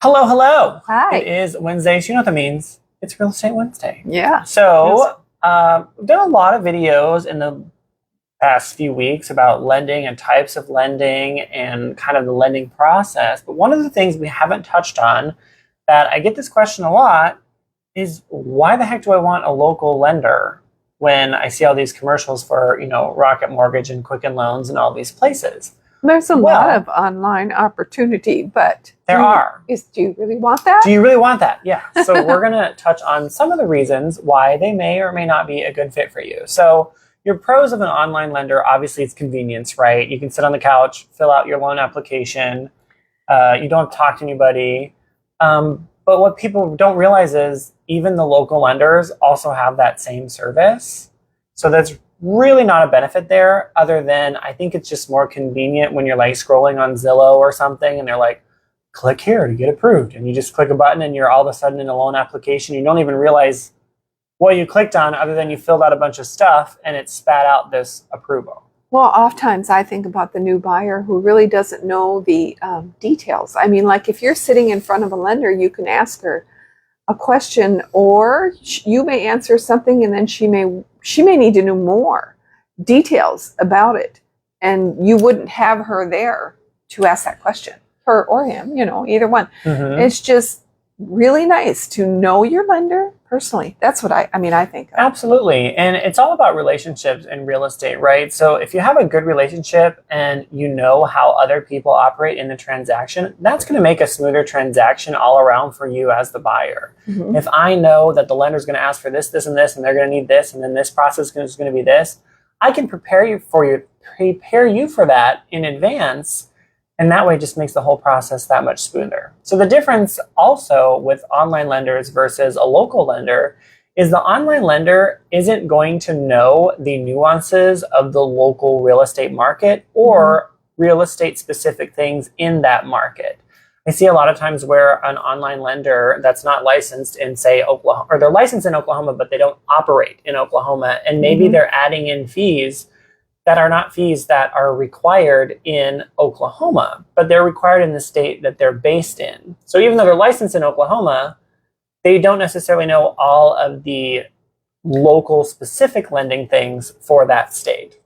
Hello, hello. Hi. It is Wednesday, so you know what that means. It's Real Estate Wednesday. Yeah. So, we've done a lot of videos in the past few weeks about lending and types of lending and kind of the lending process. But one of the things we haven't touched on that I get this question a lot is why the heck do I want a local lender when I see all these commercials for, Rocket Mortgage and Quicken Loans and all these places? There's a Well, lot of online opportunity, but there are. Do you really want that? Do you really want that? Yeah. So we're going to touch on some of the reasons why they may or may not be a good fit for you. So your pros of an online lender, obviously it's convenience, right? You can sit on the couch, fill out your loan application. You don't have to talk to anybody. But what people don't realize is even the local lenders also have that same service. So that's really not a benefit there, other than I think it's just more convenient when you're like scrolling on Zillow or something and they're like, click here to get approved. And you just click a button and you're all of a sudden in a loan application. You don't even realize what you clicked on other than you filled out a bunch of stuff and it spat out this approval. Well, oftentimes I think about the new buyer who really doesn't know the details. I mean, like if you're sitting in front of a lender, you can ask her a question, or you may answer something, and then she may need to know more details about it, and you wouldn't have her there to ask that question, her or him, either one. Mm-hmm. It's just really nice to know your lender personally. That's what I think of. Absolutely. And it's all about relationships in real estate, right? So if you have a good relationship and you know how other people operate in the transaction, that's going to make a smoother transaction all around for you as the buyer. Mm-hmm. If I know that the lender is going to ask for this, this, and this, and they're going to need this, and then this process is going to be this, I can prepare you for that in advance. And that way it just makes the whole process that much smoother. So the difference also with online lenders versus a local lender is the online lender isn't going to know the nuances of the local real estate market or real estate specific things in that market. I see a lot of times where an online lender that's not licensed in, say, Oklahoma, or they're licensed in Oklahoma, but they don't operate in Oklahoma, and maybe they're adding in fees that are not fees that are required in Oklahoma, but they're required in the state that they're based in. So even though they're licensed in Oklahoma, they don't necessarily know all of the local specific lending things for that state.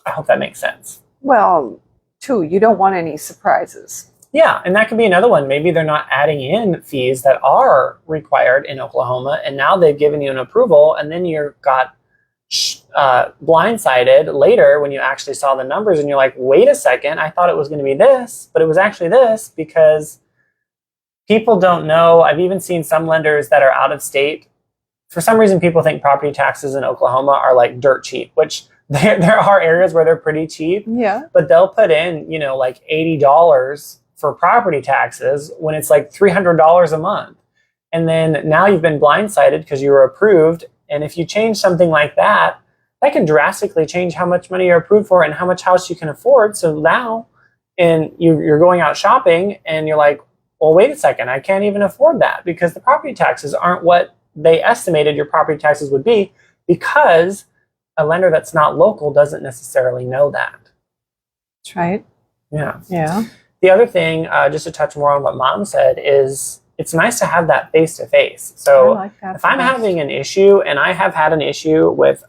I hope that makes sense. Well, too, you don't want any surprises. Yeah, and that could be another one. Maybe they're not adding in fees that are required in Oklahoma, and now they've given you an approval, and then you've got blindsided later when you actually saw the numbers and you're like, wait a second, I thought it was going to be this, but it was actually this, because people don't know. I've even seen some lenders that are out of state. For some reason, people think property taxes in Oklahoma are like dirt cheap, which there are areas where they're pretty cheap. Yeah. But they'll put in, like $80 for property taxes when it's like $300 a month. And then now you've been blindsided because you were approved. And if you change something like that, that can drastically change how much money you're approved for and how much house you can afford. So now you're going out shopping and you're like, well, wait a second, I can't even afford that because the property taxes aren't what they estimated your property taxes would be, because a lender that's not local doesn't necessarily know that. That's right. Yeah. Yeah. The other thing, just to touch more on what Mom said, is it's nice to have that face-to-face. So like that if I'm having an issue, and I have had an issue with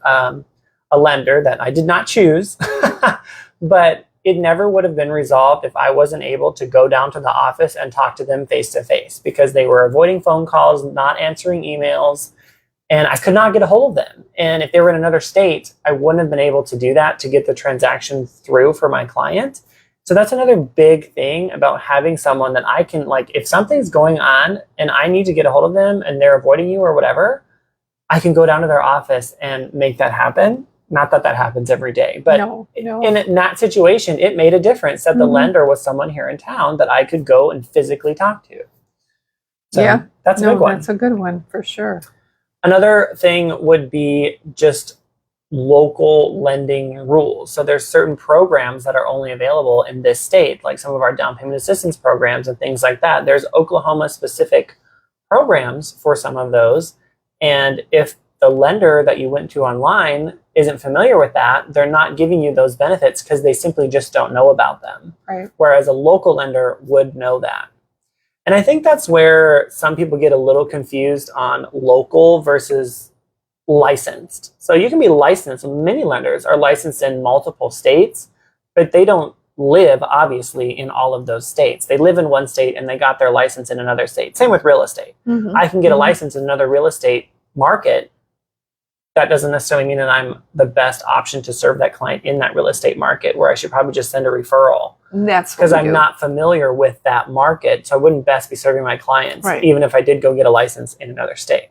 a lender that I did not choose, but it never would have been resolved if I wasn't able to go down to the office and talk to them face-to-face, because they were avoiding phone calls, not answering emails, and I could not get a hold of them. And if they were in another state, I wouldn't have been able to do that to get the transaction through for my client. So that's another big thing about having someone that I can, like, if something's going on and I need to get a hold of them and they're avoiding you or whatever, I can go down to their office and make that happen. Not that that happens every day, but No. in that situation, it made a difference that the lender was someone here in town that I could go and physically talk to. So Yeah. that's a big one. That's a good one for sure. Another thing would be just local lending rules. So there's certain programs that are only available in this state, like some of our down payment assistance programs and things like that. There's Oklahoma specific programs for some of those. And if the lender that you went to online isn't familiar with that, they're not giving you those benefits because they simply just don't know about them. Right. Whereas a local lender would know that. And I think that's where some people get a little confused on local versus licensed. So you can be licensed. Many lenders are licensed in multiple states, but they don't live, obviously, in all of those states. They live in one state and they got their license in another state. Same with real estate. I can get a license in another real estate market. That doesn't necessarily mean that I'm the best option to serve that client in that real estate market, where I should probably just send a referral. That's because I'm not familiar with that market. So I wouldn't best be serving my clients, even if I did go get a license in another state.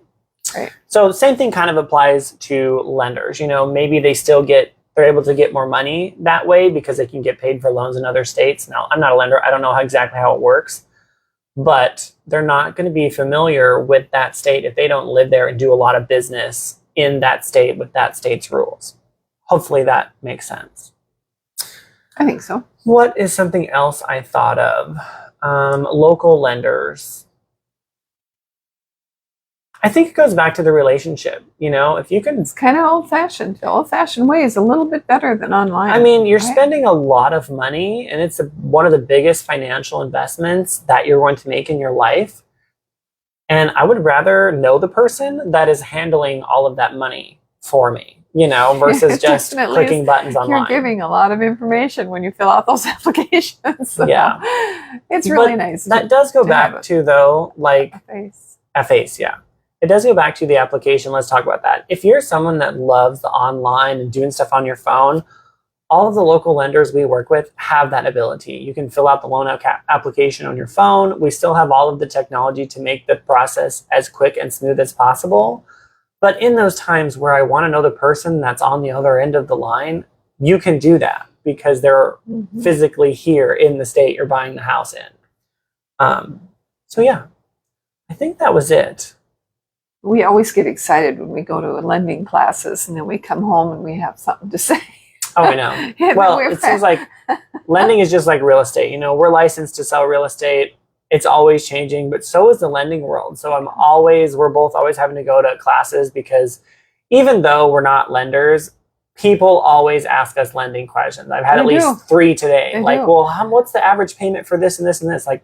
So same thing kind of applies to lenders. You know, maybe they're able to get more money that way because they can get paid for loans in other states. Now, I'm not a lender. I don't know exactly how it works, but they're not going to be familiar with that state if they don't live there and do a lot of business in that state with that state's rules. Hopefully that makes sense. I think so. What is something else I thought of? Local lenders. I think it goes back to the relationship. You know, if you can... It's kind of old-fashioned. The old-fashioned way is a little bit better than online. I mean, you're spending a lot of money, and it's one of the biggest financial investments that you're going to make in your life. And I would rather know the person that is handling all of that money for me, you know, versus just clicking buttons online. You're giving a lot of information when you fill out those applications. So yeah. It's really nice. That does go back to, though, like... FACE, yeah. It does go back to the application. Let's talk about that. If you're someone that loves the online and doing stuff on your phone, all of the local lenders we work with have that ability. You can fill out the loan application on your phone. We still have all of the technology to make the process as quick and smooth as possible. But in those times where I want to know the person that's on the other end of the line, you can do that because they're physically here in the state you're buying the house in. So yeah, I think that was it. We always get excited when we go to lending classes and then we come home and we have something to say. Oh, I know. Well, it seems like lending is just like real estate. You know, we're licensed to sell real estate. It's always changing, but so is the lending world. So we're both always having to go to classes because even though we're not lenders, people always ask us lending questions. I've had at least 3 today. Well, what's the average payment for this and this and this? Like,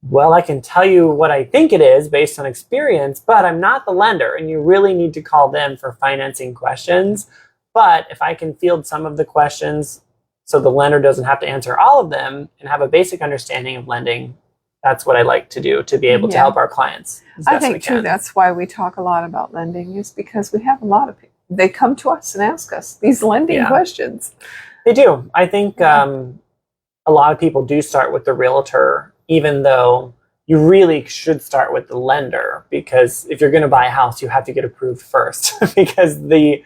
well, I can tell you what I think it is based on experience, but I'm not the lender, and you really need to call them for financing questions. But if I can field some of the questions so the lender doesn't have to answer all of them and have a basic understanding of lending, that's what I like to do to be able to help our clients. I think, too, that's why we talk a lot about lending, is because we have a lot of people. They come to us and ask us these lending questions. They do. I think a lot of people do start with the realtor, even though you really should start with the lender, because if you're going to buy a house, you have to get approved first because the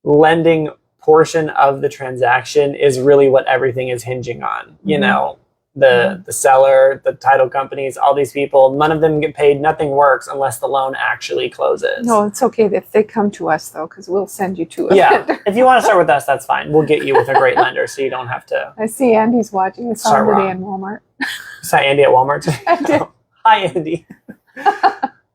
lending portion of the transaction is really what everything is hinging on. You know, the seller, the title companies, all these people, none of them get paid. Nothing works unless the loan actually closes. No, it's okay if they come to us, though, because we'll send you to a lender. If you want to start with us, that's fine. We'll get you with a great lender so you don't have to. I see Andy's watching. I saw him today in Walmart. Saw Andy at Walmart today? I did. Hi, Andy.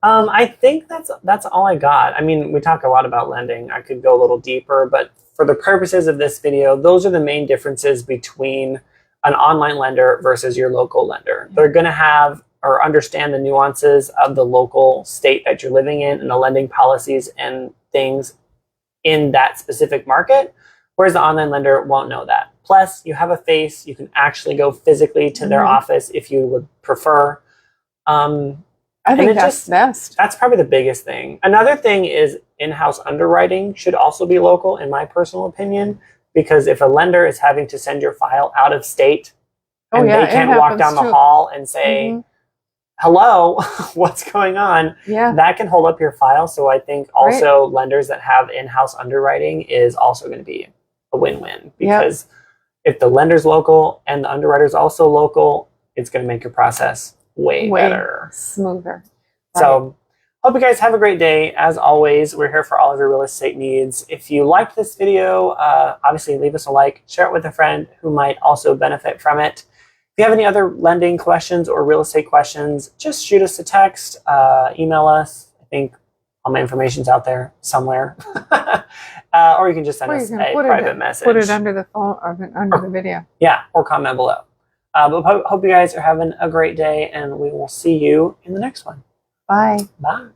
I think that's all I got. I mean, we talk a lot about lending. I could go a little deeper, but for the purposes of this video, those are the main differences between an online lender versus your local lender. They're going to have or understand the nuances of the local state that you're living in and the lending policies and things in that specific market, whereas the online lender won't know that. Plus, you have a face. You can actually go physically to their office if you would prefer. I think that's best. That's probably the biggest thing. Another thing is in-house underwriting should also be local, in my personal opinion, because if a lender is having to send your file out of state and they can't walk down the hall and say, hello, what's going on? That can hold up your file. So I think also lenders that have in-house underwriting is also going to be a win-win, because if the lender's local and the underwriter's also local, it's going to make your process way better. Smoother. So hope you guys have a great day. As always, we're here for all of your real estate needs. If you liked this video, obviously leave us a like, share it with a friend who might also benefit from it. If you have any other lending questions or real estate questions, just shoot us a text, email us. I think all my information's out there somewhere. Or you can just send us a private message. Put it under the phone or under the video. Yeah, or comment below. But hope you guys are having a great day, and we will see you in the next one. Bye. Bye.